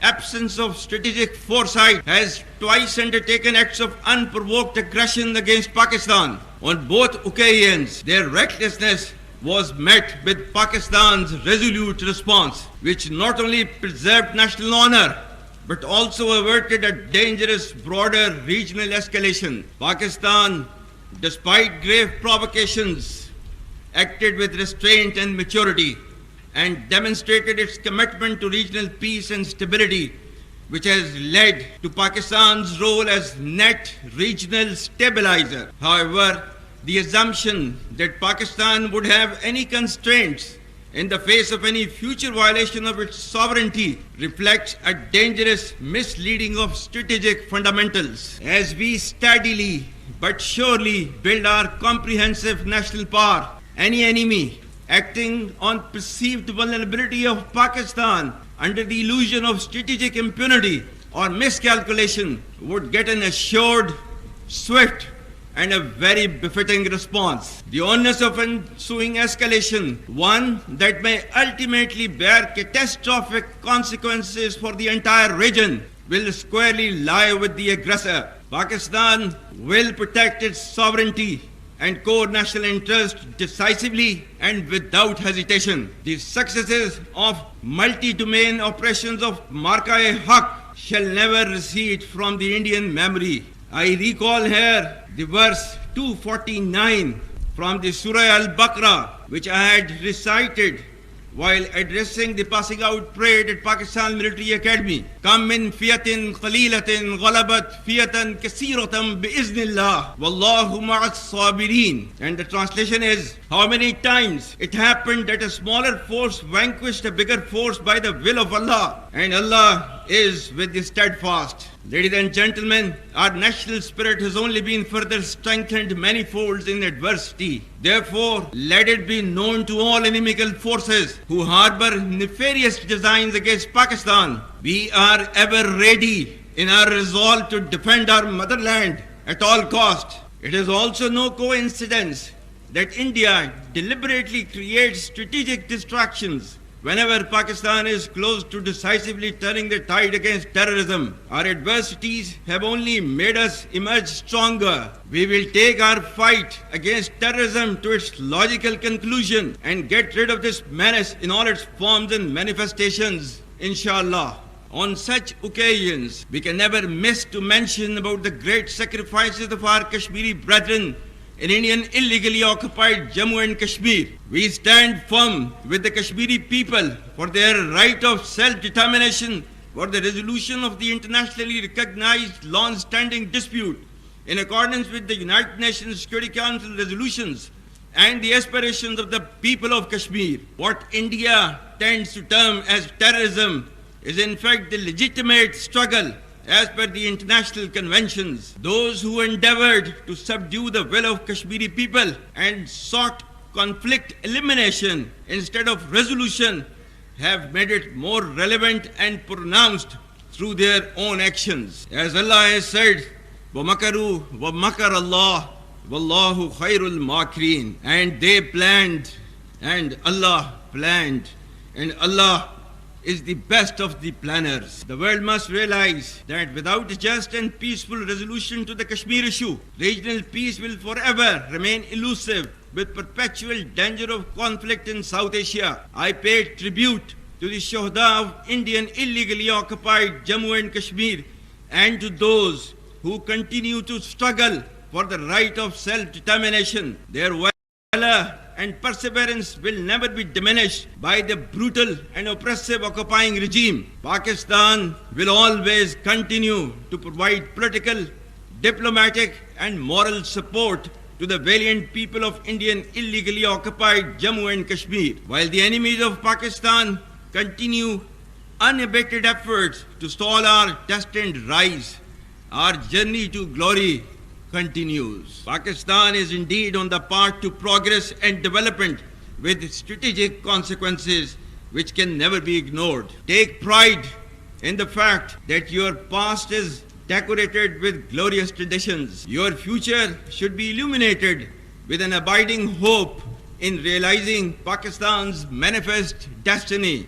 absence of strategic foresight, has twice undertaken acts of unprovoked aggression against Pakistan. On both occasions, their recklessness was met with Pakistan's resolute response, which not only preserved national honor, but also averted a dangerous broader regional escalation. Pakistan, despite grave provocations, acted with restraint and maturity and demonstrated its commitment to regional peace and stability, which has led to Pakistan's role as net regional stabilizer. However, the assumption that Pakistan would have any constraints in the face of any future violation of its sovereignty reflects a dangerous misleading of strategic fundamentals. As we steadily but surely build our comprehensive national power, any enemy acting on perceived vulnerability of Pakistan under the illusion of strategic impunity or miscalculation would get an assured, swift, and a very befitting response. The onus of ensuing escalation, one that may ultimately bear catastrophic consequences for the entire region, will squarely lie with the aggressor. Pakistan will protect its sovereignty and core national interest decisively and without hesitation. The successes of multi-domain operations of Marka-e-Haq shall never recede from the Indian memory. I recall here the verse 249 from the Surah Al-Baqarah, which I had recited while addressing the passing out parade at Pakistan Military Academy. Kam min fiyatin qalilatin ghalabat fiyatan kaseeratan biiznillah wallahu ma'as sabirin. And the translation is, how many times it happened that a smaller force vanquished a bigger force by the will of Allah, and Allah is with the steadfast. Ladies and gentlemen, our national spirit has only been further strengthened many folds in adversity. Therefore, let it be known to all inimical forces who harbor nefarious designs against Pakistan, we are ever ready in our resolve to defend our motherland at all cost. It is also no coincidence that India deliberately creates strategic distractions whenever Pakistan is close to decisively turning the tide against terrorism. Our adversities have only made us emerge stronger. We will take our fight against terrorism to its logical conclusion and get rid of this menace in all its forms and manifestations, inshallah. On such occasions, we can never miss to mention about the great sacrifices of our Kashmiri brethren in Indian illegally occupied Jammu and Kashmir. We stand firm with the Kashmiri people for their right of self-determination, for the resolution of the internationally recognized long-standing dispute in accordance with the United Nations Security Council resolutions and the aspirations of the people of Kashmir. What India tends to term as terrorism is in fact the legitimate struggle as per the international conventions. Those who endeavored to subdue the will of Kashmiri people and sought conflict elimination instead of resolution have made it more relevant and pronounced through their own actions. As Allah has said, وَمَكَرُوا وَمَكَرَ اللَّهُ وَاللَّهُ خَيْرُ الْمَاكِرِينَ. And they planned, and Allah planned, and Allah is the best of the planners. The world must realize that without a just and peaceful resolution to the Kashmir issue, regional peace will forever remain elusive with perpetual danger of conflict in South Asia. I pay tribute to the Shuhada of Indian illegally occupied Jammu and Kashmir and to those who continue to struggle for the right of self-determination. Their valor and perseverance will never be diminished by the brutal and oppressive occupying regime. Pakistan will always continue to provide political, diplomatic and moral support to the valiant people of Indian illegally occupied Jammu and Kashmir. While the enemies of Pakistan continue unabated efforts to stall our destined rise, our journey to glory continues. Pakistan is indeed on the path to progress and development with strategic consequences which can never be ignored. Take pride in the fact that your past is decorated with glorious traditions. Your future should be illuminated with an abiding hope in realizing Pakistan's manifest destiny.